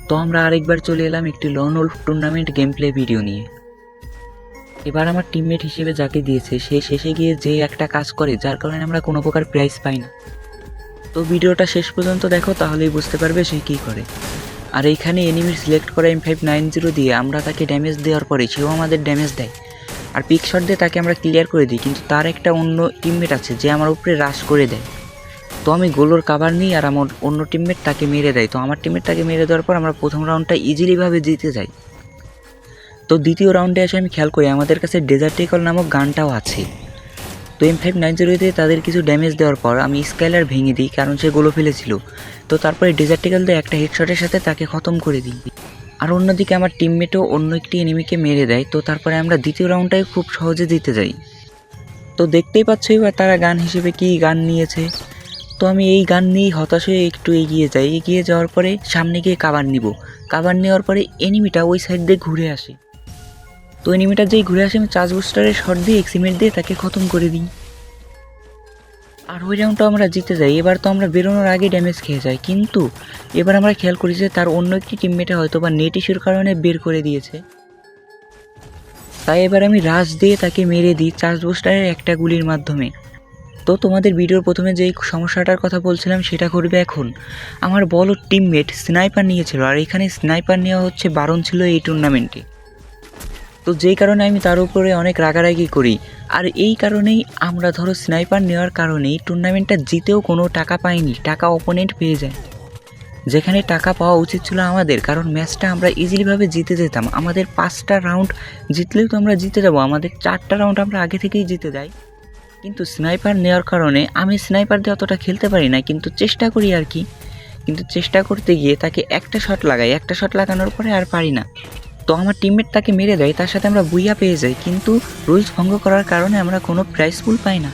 তো আমরা আরেকবার চলে এলাম একটি lone wolf tournament game play video নিয়ে। এবার আমার টিমমেট হিসেবে যাকে দিয়েছে সে শেষে গিয়ে যে একটা কাজ করে যার কারণে আমরা কোনো প্রকার প্রাইজ পাই না। তো ভিডিওটা শেষ পর্যন্ত দেখো, তাহলেই বুঝতে পারবে সে কী করে। আর এইখানে এনিমির সিলেক্ট করা M590 দিয়ে আমরা তাকে ড্যামেজ দেওয়ার পরে সেও আমাদের ড্যামেজ দেয়, আর পিক শট দিয়ে তাকে আমরা ক্লিয়ার করে দিই। কিন্তু তার একটা অন্য টিমমেট আছে যে আমার উপরে রাশ করে দেয়। তো আমি গোলোর কাভার নিই আর আমার অন্য টিমমেট তাকে মেরে দেয়। তো আমার টিমমেট তাকে মেরে দেওয়ার পর আমরা প্রথম রাউন্ডটা ইজিলিভাবে জিতে যাই। তো দ্বিতীয় রাউন্ডে এসে আমি খেয়াল করি আমাদের কাছে ডেজার্ট ইগল নামক গানটাও আছে। তো M590 দিয়ে তাদের কিছু ড্যামেজ দেওয়ার পর আমি স্কাইলার ভেঙে দিই, কারণ সে গোলো ফেলেছিল। তো তারপরে ডেজার্ট ইগল দিয়ে একটা হেডশটের সাথে তাকে খতম করে দিই। আর অন্যদিকে আমার টিমমেটও অন্য একটি এনিমিকে মেরে দেয়। তো তারপরে আমরা দ্বিতীয় রাউন্ডটাই খুব সহজে জিতে যাই। তো দেখতেই পাচ্ছ এবার তারা গান হিসেবে কী গান নিয়েছে। তো আমি এই গান নিয়েই হতাশ হয়ে একটু এগিয়ে যাই। এগিয়ে যাওয়ার পরে সামনে গিয়ে কাভার নিব। কাভার নেওয়ার পরে এনিমিটা ওই সাইড দিয়ে ঘুরে আসে। তো এনিমিটা যেই ঘুরে আসে আমি চার্জ বুস্টারের শট দিয়ে এক্সিমেট দিয়ে তাকে খতম করে দিই। আর ওই রাউন্ডটা আমরা জিতে যাই। এবার তো আমরা বেরোনোর আগে ড্যামেজ খেয়ে যাই, কিন্তু এবার আমরা খেয়াল করি যে তার অন্য একটি টিমমেটে হয়তো বা নেট ইস্যুর কারণে বের করে দিয়েছে। তাই এবার আমি রাশ দিয়ে তাকে মেরে দিই চার্জ বুস্টারের একটা গুলির মাধ্যমে। তো তোমাদের ভিডিওর প্রথমে যেই সমস্যাটার কথা বলছিলাম সেটা করবে এখন। আমার বড় টিমমেট স্নাইপার নিয়েছিল, আর এখানে স্নাইপার নেওয়া হচ্ছে বারণ ছিল এই টুর্নামেন্টে। তো যেই কারণে আমি তার উপরে অনেক রাগারাগি করি। আর এই কারণেই আমরা ধরো স্নাইপার নেওয়ার কারণেই টুর্নামেন্টটা জিতেও কোনো টাকা পাইনি, টাকা অপোনেন্ট পেয়ে যায়। যেখানে টাকা পাওয়া উচিত ছিল আমাদের, কারণ ম্যাচটা আমরা ইজিলিভাবে জিতে যেতাম। আমাদের 5টা রাউন্ড জিতলেও তো আমরা জিতে যাব, আমাদের 4টা রাউন্ড আমরা আগে থেকেই জিতে যাই। কিন্তু স্নাইপার নেওয়ার কারণে আমি স্নাইপার দিয়ে অতটা খেলতে পারি না, কিন্তু চেষ্টা করি আর কি। কিন্তু চেষ্টা করতে গিয়ে তাকে একটা শট লাগাই, একটা শট লাগানোর পরে আর পারি না। তো আমার টিমমেট তাকে মেরে দেয়, তার সাথে আমরা বুইয়া পেয়ে যাই, কিন্তু রুলস ভঙ্গ করার কারণে আমরা কোনো প্রাইজ পুল পাই না।